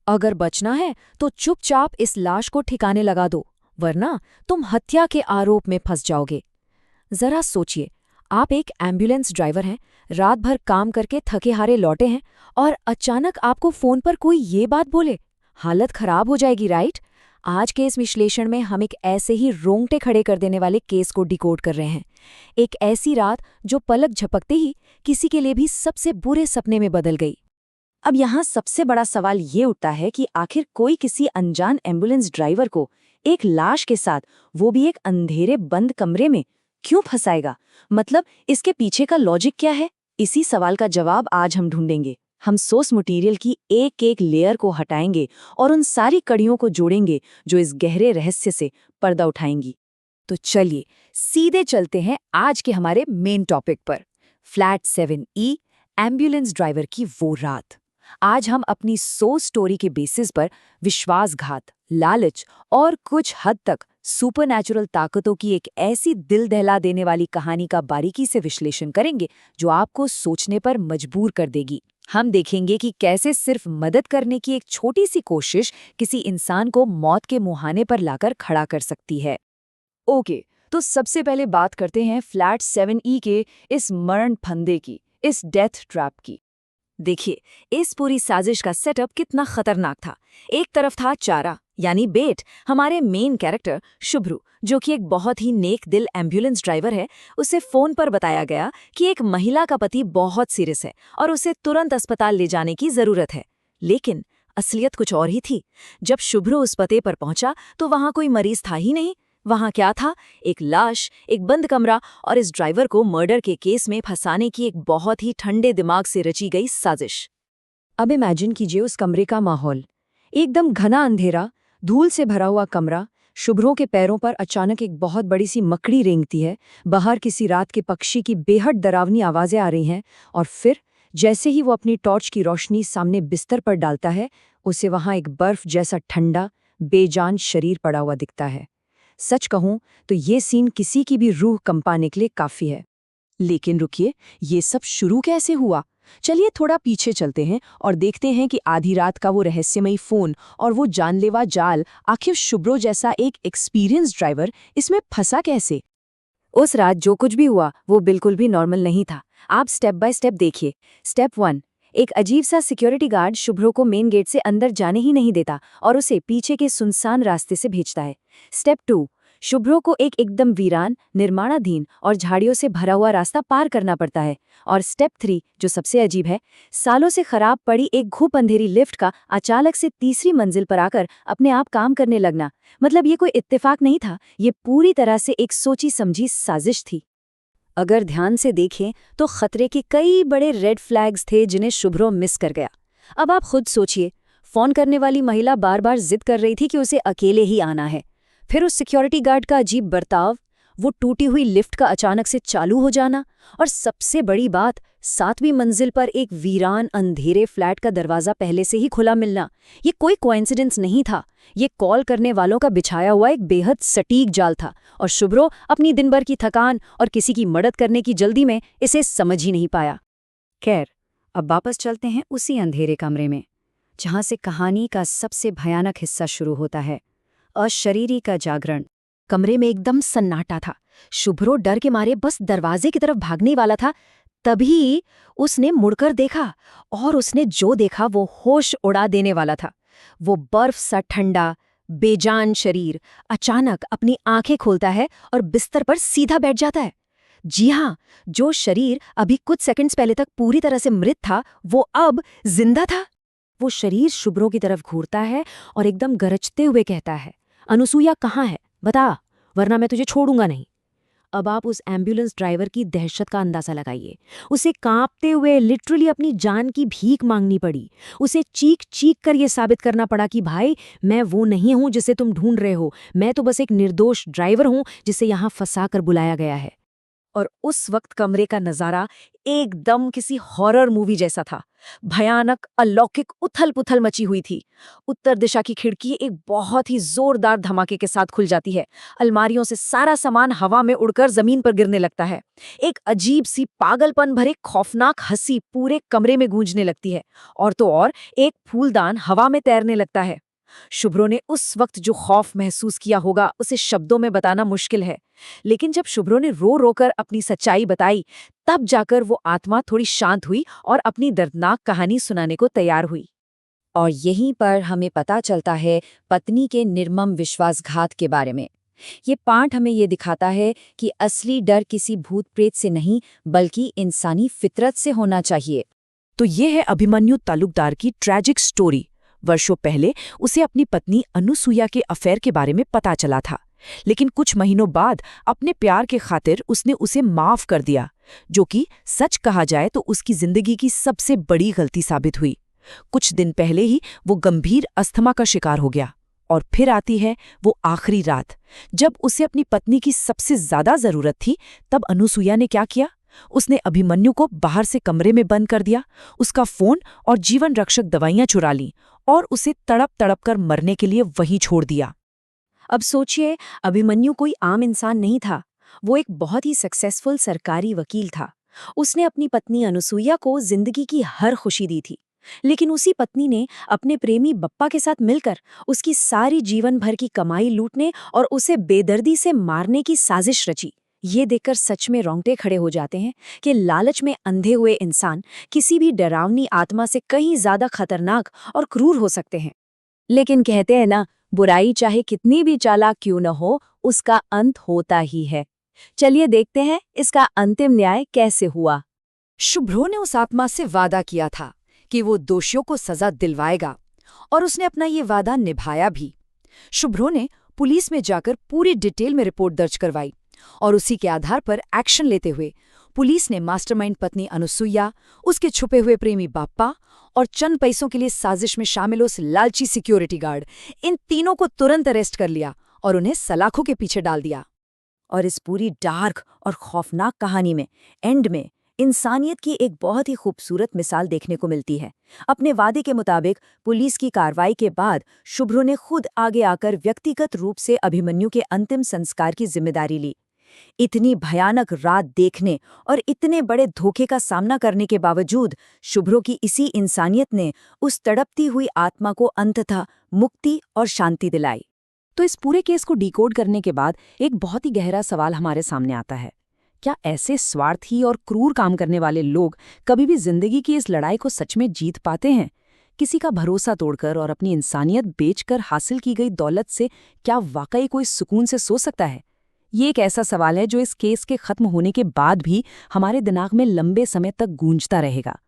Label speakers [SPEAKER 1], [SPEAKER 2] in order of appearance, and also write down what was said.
[SPEAKER 1] अगर बचना है तो चुपचाप इस लाश को ठिकाने लगा दो, वरना तुम हत्या के आरोप में फंस जाओगे। जरा सोचिए, आप एक एम्बुलेंस ड्राइवर हैं, रात भर काम करके थके हारे लौटे हैं और अचानक आपको फोन पर कोई ये बात बोले। हालत खराब हो जाएगी, राइट? आज के इस विश्लेषण में हम एक ऐसे ही रोंगटे खड़े कर देने वाले केस को डिकोड कर रहे हैं। एक ऐसी रात जो पलक झपकते ही किसी के लिए भी सबसे बुरे सपने में बदल गई।
[SPEAKER 2] अब यहाँ सबसे बड़ा सवाल ये उठता है कि आखिर कोई किसी अनजान एम्बुलेंस ड्राइवर को एक लाश के साथ, वो भी एक अंधेरे बंद कमरे में, क्यों फंसाएगा? मतलब इसके पीछे का लॉजिक क्या है? इसी सवाल का जवाब आज हम ढूंढेंगे। हम सोर्स मटेरियल की एक एक लेयर को हटाएंगे और उन सारी कड़ियों को जोड़ेंगे जो इस गहरे रहस्य से पर्दा उठाएंगी।
[SPEAKER 1] तो चलिए सीधे चलते हैं आज के हमारे मेन टॉपिक पर, फ्लैट 7E, एम्बुलेंस ड्राइवर की वो रात। आज हम अपनी स्टोरी के बेसिस पर विश्वासघात, लालच और कुछ हद तक सुपरनैचुरल ताकतों की एक ऐसी दिल दहला देने वाली कहानी का बारीकी से विश्लेषण करेंगे जो आपको सोचने पर मजबूर कर देगी। हम देखेंगे कि कैसे सिर्फ मदद करने की एक छोटी सी कोशिश किसी इंसान को मौत के मुहाने पर लाकर खड़ा कर सकती है।
[SPEAKER 2] ओके, तो सबसे पहले बात करते हैं फ्लैट 7E के इस मरण फंदे की, इस डेथ ट्रैप की।
[SPEAKER 1] देखिए, इस पूरी साजिश का सेटअप कितना खतरनाक था। एक तरफ था चारा यानी बेट, हमारे मेन कैरेक्टर शुभ्रू, जो कि एक बहुत ही नेक दिल एम्बुलेंस ड्राइवर है। उसे फोन पर बताया गया कि एक महिला का पति बहुत सीरियस है और उसे तुरंत अस्पताल ले जाने की जरूरत है। लेकिन असलियत कुछ और ही थी। जब शुभ्रू उस पते पर पहुंचा तो वहां कोई मरीज था ही नहीं। वहां क्या था? एक लाश, एक बंद कमरा और इस ड्राइवर को मर्डर के केस में फंसाने की एक बहुत ही ठंडे दिमाग से रची गई साजिश।
[SPEAKER 2] अब इमेजिन कीजिए उस कमरे का माहौल। एकदम घना अंधेरा, धूल से भरा हुआ कमरा। शुभ्रू के पैरों पर अचानक एक बहुत बड़ी सी मकड़ी रेंगती है। बाहर किसी रात के पक्षी की बेहद डरावनी आवाजें आ रही हैं। और फिर जैसे ही वो अपनी टॉर्च की रोशनी सामने बिस्तर पर डालता है, उसे वहां एक बर्फ जैसा ठंडा, बेजान शरीर पड़ा हुआ दिखता है। सच कहूं तो ये सीन किसी की भी रूह कंपाने के लिए काफी है। लेकिन रुकिए, ये सब शुरू कैसे हुआ? चलिए थोड़ा पीछे चलते हैं और देखते हैं कि आधी रात का वो रहस्यमयी फोन और वो जानलेवा जाल, आखिर शुभ्रू जैसा एक एक्सपीरियंस ड्राइवर इसमें फंसा कैसे?
[SPEAKER 1] उस रात जो कुछ भी हुआ वो बिल्कुल भी नॉर्मल नहीं था। आप स्टेप बाय स्टेप देखिए। स्टेप 1, एक अजीब सा सिक्योरिटी गार्ड शुभ्रू को मेन गेट से अंदर जाने ही नहीं देता और उसे पीछे के सुनसान रास्ते से भेजता है। स्टेप 2, शुभ्रू को एक एकदम वीरान, निर्माणाधीन और झाड़ियों से भरा हुआ रास्ता पार करना पड़ता है। और स्टेप 3, जो सबसे अजीब है, सालों से खराब पड़ी एक घूप अंधेरी लिफ्ट का अचानक से तीसरी मंजिल पर आकर अपने आप काम करने लगना। मतलब ये कोई इत्तेफाक नहीं था, ये पूरी तरह से एक सोची समझी साजिश थी। अगर ध्यान से देखें तो खतरे के कई बड़े रेड फ्लैग्स थे जिन्हें शुभ्रू मिस कर गया। अब आप खुद सोचिए, फोन करने वाली महिला बार बार जिद कर रही थी कि उसे अकेले ही आना है। फिर उस सिक्योरिटी गार्ड का अजीब बर्ताव, वो टूटी हुई लिफ्ट का अचानक से चालू हो जाना, और सबसे बड़ी बात, 7वीं मंजिल पर एक वीरान अंधेरे फ्लैट का दरवाजा पहले से ही खुला मिलना। ये कोई कोइंसिडेंस नहीं था, ये कॉल करने वालों का बिछाया हुआ एक बेहद सटीक जाल था। और शुभ्रू अपनी दिन भर की थकान और किसी की मदद करने की जल्दी में इसे समझ ही नहीं पाया। खैर, अब वापस चलते हैं उसी अंधेरे कमरे में, जहां से कहानी का सबसे भयानक हिस्सा शुरू होता है, अशरीरी का जागरण। कमरे में एकदम सन्नाटा था। शुभ्रू डर के मारे बस दरवाजे की तरफ भागने वाला था, तभी उसने मुड़कर देखा और उसने जो देखा वो होश उड़ा देने वाला था। वो बर्फ सा ठंडा, बेजान शरीर अचानक अपनी आंखें खोलता है और बिस्तर पर सीधा बैठ जाता है। जी हाँ, जो शरीर अभी कुछ सेकंड्स पहले तक पूरी तरह से मृत था, वो अब जिंदा था। वो शरीर शुभ्रू की तरफ घूरता है और एकदम गरजते हुए कहता है, अनुसूया कहाँ है? बता, वरना मैं तुझे छोड़ूंगा नहीं। अब आप उस एम्बुलेंस ड्राइवर की दहशत का अंदाजा लगाइए। उसे कांपते हुए लिटरली अपनी जान की भीख मांगनी पड़ी। उसे चीख चीख कर ये साबित करना पड़ा कि भाई, मैं वो नहीं हूं जिसे तुम ढूंढ रहे हो, मैं तो बस एक निर्दोष ड्राइवर हूं जिसे यहां फंसा कर बुलाया गया है। और उस वक्त कमरे का नजारा एकदम किसी हॉरर मूवी जैसा था। भयानक अलौकिक उथल-पुथल मची हुई थी। उत्तर दिशा की खिड़की एक बहुत ही जोरदार धमाके के साथ खुल जाती है। अलमारियों से सारा सामान हवा में उड़कर जमीन पर गिरने लगता है। एक अजीब सी पागलपन भरे खौफनाक हंसी पूरे कमरे में गूंजने लगती है। और तो और एक फूलदान हवा में तैरने लगता है। शुभ्रो ने उस वक्त जो खौफ महसूस किया होगा उसे शब्दों में बताना मुश्किल है। लेकिन जब शुभ्रो ने रो रोकर अपनी सच्चाई बताई, तब जाकर वो आत्मा थोड़ी शांत हुई और अपनी दर्दनाक कहानी सुनाने को तैयार हुई।
[SPEAKER 2] और यहीं पर हमें पता चलता है पत्नी के निर्मम विश्वासघात के बारे में। ये पाठ हमें ये दिखाता है कि असली डर किसी भूत प्रेत से नहीं बल्कि इंसानी फितरत से होना चाहिए।
[SPEAKER 1] तो ये है अभिमन्यु तालुकदार की ट्रैजिक स्टोरी। वर्षों पहले उसे अपनी पत्नी अनुसुईया के अफेयर के बारे में पता चला था, लेकिन कुछ महीनों बाद अपने प्यार के खातिर उसने उसे माफ कर दिया, जो कि सच कहा जाए तो उसकी जिंदगी की सबसे बड़ी गलती साबित हुई। कुछ दिन पहले ही वो गंभीर अस्थमा का शिकार हो गया। और फिर आती है वो आखिरी रात, जब उसे अपनी पत्नी की सबसे ज्यादा जरूरत थी। तब अनुसुईया ने क्या किया? उसने अभिमन्यु को बाहर से कमरे में बंद कर दिया, उसका फोन और जीवन रक्षक दवाइयां चुरा लीं और उसे तड़प तड़प कर मरने के लिए वहीं छोड़ दिया।
[SPEAKER 2] अब सोचिए, अभिमन्यु कोई आम इंसान नहीं था। वो एक बहुत ही सक्सेसफुल सरकारी वकील था। उसने अपनी पत्नी अनुसुईया को जिंदगी की हर खुशी दी थी, लेकिन उसी पत्नी ने अपने प्रेमी बप्पा के साथ मिलकर उसकी सारी जीवन भर की कमाई लूटने और उसे बेदर्दी से मारने की साजिश रची। ये देखकर सच में रोंगटे खड़े हो जाते हैं कि लालच में अंधे हुए इंसान किसी भी डरावनी आत्मा से कहीं ज्यादा खतरनाक और क्रूर हो सकते हैं। लेकिन कहते हैं ना, बुराई चाहे कितनी भी चालाक क्यों न हो, उसका अंत होता ही है। चलिए देखते हैं इसका अंतिम न्याय कैसे हुआ। शुभ्रो ने उस आत्मा से वादा किया था कि वो दोषियों को सजा दिलवाएगा, और उसने अपना ये वादा निभाया भी। शुभ्रो ने पुलिस में जाकर पूरी डिटेल में रिपोर्ट दर्ज करवाई, और उसी के आधार पर एक्शन लेते हुए पुलिस ने मास्टरमाइंड पत्नी अनुसुईया, उसके छुपे हुए प्रेमी बाप्पा और चंद पैसों के लिए साजिश में शामिल उस लालची सिक्योरिटी गार्ड, इन तीनों को तुरंत अरेस्ट कर लिया और उन्हें सलाखों के पीछे डाल दिया। और इस पूरी डार्क और खौफनाक कहानी में एंड में इंसानियत की एक बहुत ही खूबसूरत मिसाल देखने को मिलती है। अपने वादे के मुताबिक पुलिस की कार्रवाई के बाद शुभ्रो ने खुद आगे आकर व्यक्तिगत रूप से अभिमन्यु के अंतिम संस्कार की जिम्मेदारी ली। इतनी भयानक रात देखने और इतने बड़े धोखे का सामना करने के बावजूद शुभ्रो की इसी इंसानियत ने उस तड़पती हुई आत्मा को अंततः मुक्ति और शांति दिलाई। तो इस पूरे केस को डिकोड करने के बाद एक बहुत ही गहरा सवाल हमारे सामने आता है। क्या ऐसे स्वार्थी और क्रूर काम करने वाले लोग कभी भी जिंदगी की इस लड़ाई को सच में जीत पाते हैं? किसी का भरोसा तोड़कर और अपनी इंसानियत बेचकर हासिल की गई दौलत से क्या वाकई कोई सुकून से सो सकता है? ये एक ऐसा सवाल है जो इस केस के खत्म होने के बाद भी हमारे दिमाग में लंबे समय तक गूंजता रहेगा।